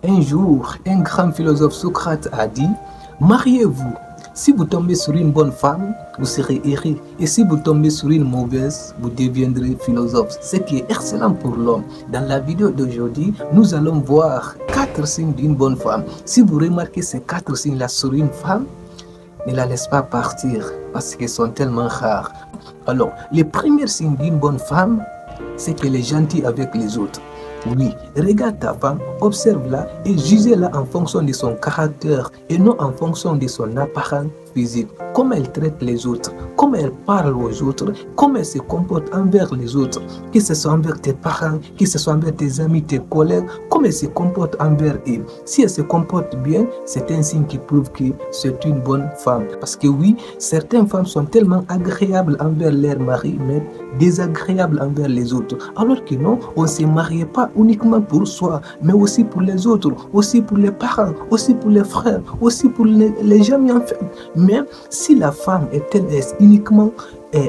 Un jour, un grand philosophe Socrate a dit, mariez-vous. Si vous tombez sur une bonne femme, vous serez heureux. Et si vous tombez sur une mauvaise, vous deviendrez philosophe. Ce qui est excellent pour l'homme. Dans la vidéo d'aujourd'hui, nous allons voir 4 signes d'une bonne femme. Si vous remarquez ces 4 signes-là sur une femme, ne la laisse pas partir parce qu'ils sont tellement rares. Alors, le premier signe d'une bonne femme, c'est qu'elle est gentille avec les autres. Oui, regarde ta femme, observe-la et juge-la en fonction de son caractère et non en fonction de son apparence physique. Comment elle traite les autres, comment elle parle aux autres, comment elle se comporte envers les autres, que ce soit envers tes parents, que ce soit envers tes amis, tes collègues, comment elle se comporte envers eux. Si elle se comporte bien, c'est un signe qui prouve que c'est une bonne femme. Parce que oui, certaines femmes sont tellement agréables envers leur mari, mais désagréables envers les autres. Alors que non, on ne se marie pas uniquement pour soi, mais aussi pour les autres, aussi pour les parents, aussi pour les frères, aussi pour les amis en fait. Mais si la femme est uniquement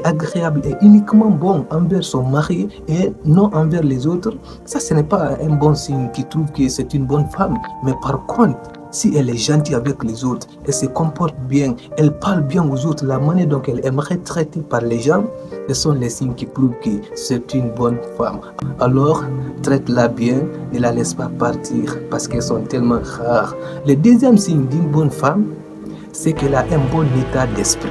agréable et uniquement bon envers son mari et non envers les autres, ça ce n'est pas un bon signe qui trouve que c'est une bonne femme. Mais par contre, si elle est gentille avec les autres, elle se comporte bien, elle parle bien aux autres, la manière dont elle aimerait être traitée par les gens, ce sont les signes qui prouvent que c'est une bonne femme. Alors, traite-la bien, ne la laisse pas partir parce qu'elles sont tellement rares. Le deuxième signe d'une bonne femme, c'est qu'elle a un bon état d'esprit.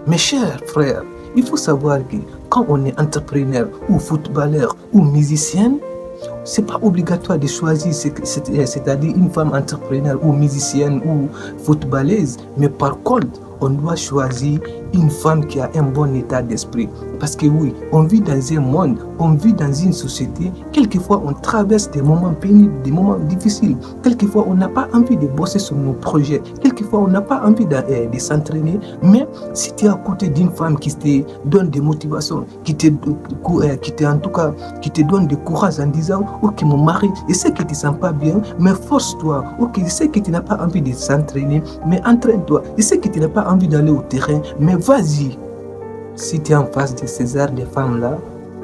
Mes chers frères, il faut savoir que quand on est entrepreneur ou footballeur ou musicien, c'est pas obligatoire de choisir, c'est-à-dire une femme entrepreneur ou musicienne ou footballeuse, mais par contre, on doit choisir une femme qui a un bon état d'esprit. Parce que oui, on vit dans un monde, on vit dans une société, quelquefois on traverse des moments pénibles, des moments difficiles. Quelquefois on n'a pas envie de bosser sur nos projets. Quelquefois on n'a pas envie de s'entraîner. Mais si tu es à côté d'une femme qui te donne des motivations, qui te donne du courage en disant, ok mon mari, je sais que tu ne te sens pas bien, mais force-toi. Ok, je sais que tu n'as pas envie de s'entraîner, mais entraîne-toi. Je sais que tu n'as pas envie d'aller au terrain, mais vas-y. Si tu es en face de ces arts de femmes-là,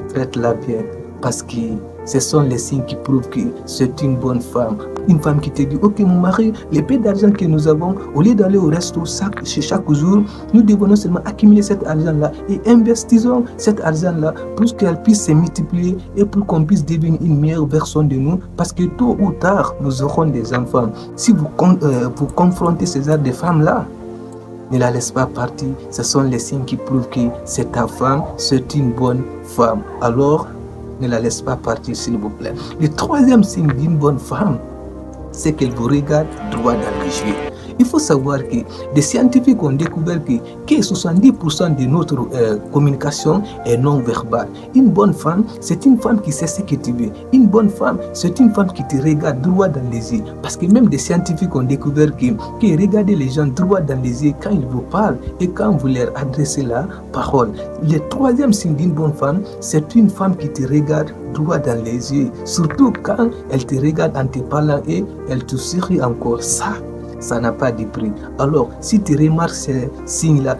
traite-la bien. Parce que ce sont les signes qui prouvent que c'est une bonne femme. Une femme qui te dit, ok mon mari, les peu d'argent que nous avons, au lieu d'aller au resto chaque jour, nous devons non seulement accumuler cet argent-là et investissons cet argent-là pour qu'elle puisse se multiplier et pour qu'on puisse devenir une meilleure version de nous. Parce que tôt ou tard, nous aurons des enfants. Si vous confrontez ces arts de femmes-là, ne la laisse pas partir. Ce sont les signes qui prouvent que c'est ta femme, c'est une bonne femme. Alors, ne la laisse pas partir, s'il vous plaît. Le troisième signe d'une bonne femme, c'est qu'elle vous regarde droit dans les yeux. Il faut savoir que des scientifiques ont découvert que 70% de notre communication est non verbale. Une bonne femme, c'est une femme qui sait ce que tu veux. Une bonne femme, c'est une femme qui te regarde droit dans les yeux. Parce que même des scientifiques ont découvert que regardez les gens droit dans les yeux quand ils vous parlent et quand vous leur adressez la parole. Le troisième signe d'une bonne femme, c'est une femme qui te regarde droit dans les yeux. Surtout quand elle te regarde en te parlant et elle te sourit encore. Ça n'a pas de prix. Alors, si tu remarques ces signes-là,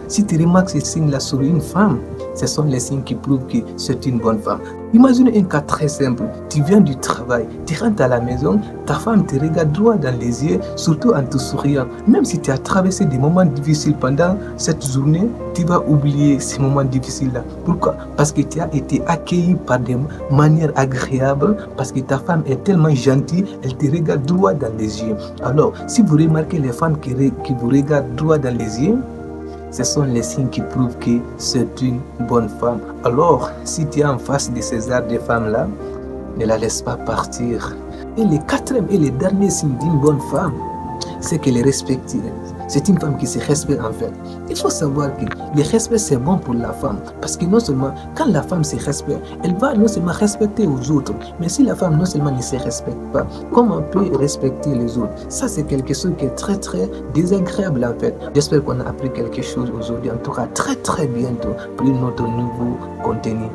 sur une femme, ce sont les signes qui prouvent que c'est une bonne femme. Imagine un cas très simple. Tu viens du travail, tu rentres à la maison, ta femme te regarde droit dans les yeux, surtout en te souriant. Même si tu as traversé des moments difficiles pendant cette journée, tu vas oublier ces moments difficiles-là. Pourquoi? Parce que tu as été accueilli par des manières agréables, parce que ta femme est tellement gentille, elle te regarde droit dans les yeux. Alors, si vous remarquez les femmes qui vous regardent droit dans les yeux, ce sont les signes qui prouvent que c'est une bonne femme. Alors, si tu es en face de ces arts de femmes-là, ne la laisse pas partir. Et le quatrième et le dernier signe d'une bonne femme, c'est qu'elle est respectée. C'est une femme qui se respecte en fait. Il faut savoir que le respect c'est bon pour la femme. Parce que non seulement, quand la femme se respecte, elle va non seulement respecter aux autres. Mais si la femme non seulement ne se respecte pas, comment on peut respecter les autres? Ça c'est quelque chose qui est très très désagréable en fait. J'espère qu'on a appris quelque chose aujourd'hui. En tout cas très très bientôt pour notre nouveau contenu.